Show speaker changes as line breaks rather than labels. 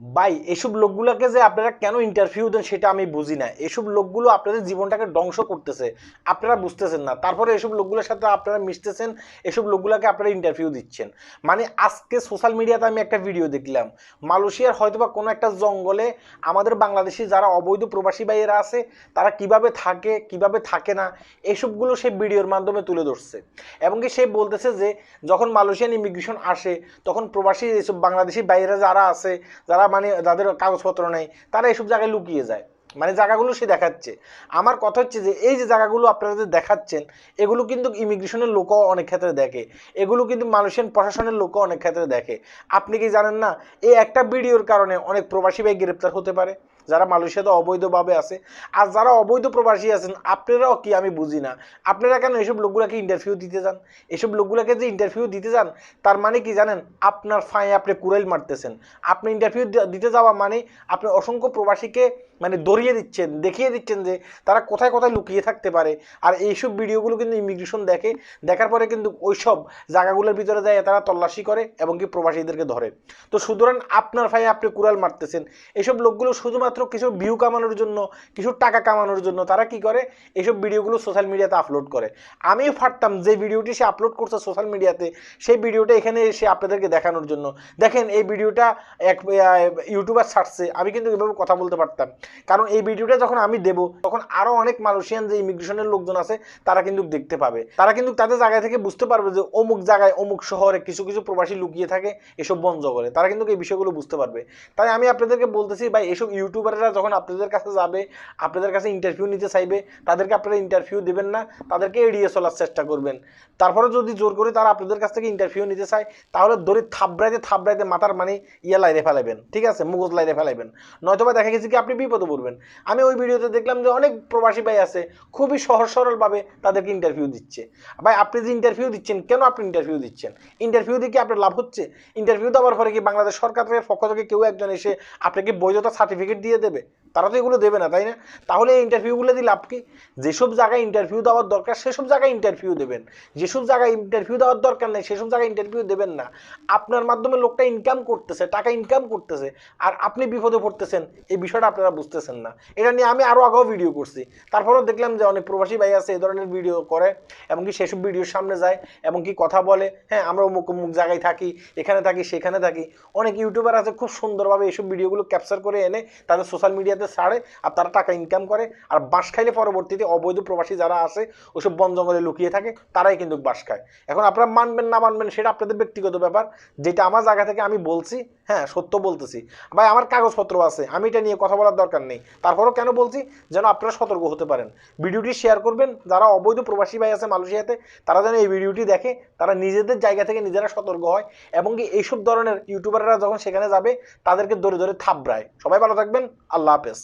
ভাই এসব লোকগুলোকে যে আপনারা কেন ইন্টারভিউ দেন সেটা আমি বুঝি না। এসব লোকগুলো আপনাদের জীবনটাকে ধ্বংস করতেছে, আপনারা বুঝতেছেন না। তারপরে এসব লোকগুলোর সাথে আপনারা মিশতেছেন, এসব লোকগুলোকে আপনারা ইন্টারভিউ দিচ্ছেন। মানে আজকে সোশ্যাল মিডিয়াতে আমি একটা ভিডিও দেখলাম, মালয়েশিয়ার হয়তোবা কোনো একটা জঙ্গলে আমাদের বাংলাদেশি যারা অবৈধ প্রবাসী ভাইয়েরা আছে তারা কিভাবে থাকে কিভাবে থাকে না এসবগুলো সে ভিডিওর মাধ্যমে তুলে ধরছে। এবং কি সে বলতেছে যে যখন মালয়েশিয়ান ইমিগ্রেশন আসে তখন প্রবাসী এসব বাংলাদেশি ভাইয়েরা যারা আছে, যারা মানে যাদের কাগজপত্র নেই, তারা এসব জায়গায় লুকিয়ে যায়। মানে জায়গাগুলো সে দেখাচ্ছে। আমার কথা হচ্ছে যে এই যে জায়গাগুলো আপনারা যে দেখাচ্ছেন এগুলো কিন্তু ইমিগ্রেশনের লোকও অনেক ক্ষেত্রে দেখে, এগুলো কিন্তু মালয়েশিয়ান প্রশাসনের লোকও অনেক ক্ষেত্রে দেখে। আপনি কি জানেন না এই একটা ভিডিওর কারণে অনেক প্রবাসী ভাই গ্রেপ্তার হতে পারে যারা মালয়েশিয়াতে অবৈধভাবে আছে। আর যারা অবৈধ প্রবাসী আছেন আপনারাও কি আমি বুঝি না, আপনারা কেন এসব লোকগুলোকে ইন্টারভিউ দিতে যান? এসব লোকগুলোকে যে ইন্টারভিউ দিতে যান তার মানে কি জানেন, আপনার ফাঁয়ে আপনি কুড়াইল মারতেছেন। আপনি ইন্টারভিউ দিতে যাওয়া মানে আপনি অসংখ্য প্রবাসীকে মানে দড়িয়ে দিচ্ছেন, দেখিয়ে দিচ্ছেন যে তারা কোথায় কোথায় লুকিয়ে থাকতে পারে। আর এইসব ভিডিওগুলো কিন্তু ইমিগ্রেশন দেখে, দেখার পরে কিন্তু ওইসব জায়গাগুলোর ভিতরে যায় তারা তল্লাশি করে এবং কি প্রবাসীদেরকে ধরে। তো সুতরাং আপনার ফাঁয়ে আপনি কুড়াল মারতেছেন। এসব লোকগুলো শুধুমাত্র কিছু ভিউ কামানোর জন্য, কিছু টাকা কামানোর জন্য তারা কি করে এইসব ভিডিওগুলো সোশ্যাল মিডিয়াতে আপলোড করে। আমিও পারতাম যে ভিডিওটি সে আপলোড করছে সোশ্যাল মিডিয়াতে সেই ভিডিওটা এখানে এসে আপনাদেরকে দেখানোর জন্য, দেখেন এই ভিডিওটা এক ইউটিউবার ছাড়ছে, আমি কিন্তু এভাবে কথা বলতে পারতাম। কারণ এই ভিডিওটা যখন আমি দেব তখন আরো অনেক মালয়েশিয়ান যে ইমিগ্রেশনের লোকজন আছে তারা কিন্তু দেখতে পাবে, তারা কিন্তু তাদের জায়গা থেকে বুঝতে পারবে যে অমুক জায়গায় অমুক শহরে কিছু কিছু প্রবাসী লুকিয়ে থাকে এসব বন্ধ করে, তারা কিন্তু এই বিষয়গুলো বুঝতে পারবে। তাই আমি আপনাদেরকে বলতেছি ভাই এসব ইউটিউবাররা যখন আপনাদের কাছে যাবে, আপনাদের কাছে ইন্টারভিউ নিতে চাইবে, তাদেরকে আপনারা ইন্টারভিউ দেবেন না, তাদেরকে এড়িয়ে চলার চেষ্টা করবেন। তারপরে যদি জোর করে তারা আপনাদের কাছ থেকে ইন্টারভিউ নিতে চায় তাহলে দড়ি থাবড়াইতে থাবড়াইতে মাথার মানে ইয়ে লাইরে ফেলাবেন, ঠিক আছে, মুগজ লাইরে ফেলাবেন। নয়তোবা দেখা গেছে কি আপনি বিপদে পড়বেন। আমি ওই ভিডিওতে দেখলাম যে অনেক প্রবাসী ভাই আছে খুবই সহজ সরলভাবে তাদেরকে ইন্টারভিউ দিচ্ছে। ভাই আপনি যে ইন্টারভিউ দিচ্ছেন, কেন আপনি ইন্টারভিউ দিচ্ছেন? ইন্টারভিউ দিয়ে কি আপনার লাভ হচ্ছে? ইন্টারভিউ দেওয়ার পরে কি বাংলাদেশ সরকারের পক্ষ থেকে কেউ একজন এসে আপনাকে বৈধতা সার্টিফিকেট দিয়ে দেবে? তারা তো এগুলো দেবে না, তাই না? তাহলে এই ইন্টারভিউগুলো দিয়ে লাভ কি? যেসব জায়গায় ইন্টারভিউ দেওয়ার দরকার সেসব জায়গায় ইন্টারভিউ দেবেন, যেসব জায়গায় ইন্টারভিউ দেওয়ার দরকার নেই সেসব জায়গায় ইন্টারভিউ দেবেন না। আপনার মাধ্যমে লোকটা ইনকাম করতেছে, টাকা ইনকাম করতেছে, আর আপনি বিপদে পড়তেছেন, এই বিষয়টা আপনারা বুঝতেছেন না। এটা নিয়ে আমি আরও আগেও ভিডিও করছি, তারপরেও দেখলাম যে অনেক প্রবাসী ভাই আছে এই ধরনের ভিডিও করে এবং কি সেসব ভিডিওর সামনে যায় এবং কি কথা বলে, হ্যাঁ আমরা অমুক অমুক জায়গায় থাকি, এখানে থাকি সেখানে থাকি। অনেক ইউটিউবার আছে খুব সুন্দরভাবে এইসব ভিডিওগুলো ক্যাপচার করে এনে তাদের সোশ্যাল মিডিয়াতে ছাড়ে আর তারা টাকা ইনকাম করে। আর বাঁশ খাইলে পরবর্তীতে অবৈধ প্রবাসী যারা আছে ওইসব বন জঙ্গলে লুকিয়ে থাকে তারাই কিন্তু বাঁশ খায়। এখন আপনারা মানবেন না মানবেন সেটা আপনাদের ব্যক্তিগত ব্যাপার, যেটা আমার জায়গা থেকে আমি বলছি, হ্যাঁ সত্য বলতেছি। ভাই আমার কাগজপত্র আছে, আমি এটা নিয়ে কথা বলার দরকার নেই, তারপরেও কেন বলছি যেন আপনারা সতর্ক হতে পারেন। ভিডিওটি শেয়ার করবেন, যারা অবৈধ প্রবাসী ভাই আছে মালয়েশিয়াতে তারা যেন এই ভিডিওটি দেখে, তারা নিজেদের জায়গা থেকে নিজেরা সতর্ক হয় এবং কি এইসব ধরনের ইউটিউবাররা যখন সেখানে যাবে তাদেরকে ধরে ধরে থাবড়ায়। সবাই ভালো থাকবেন, আল্লাহ হাফেজ।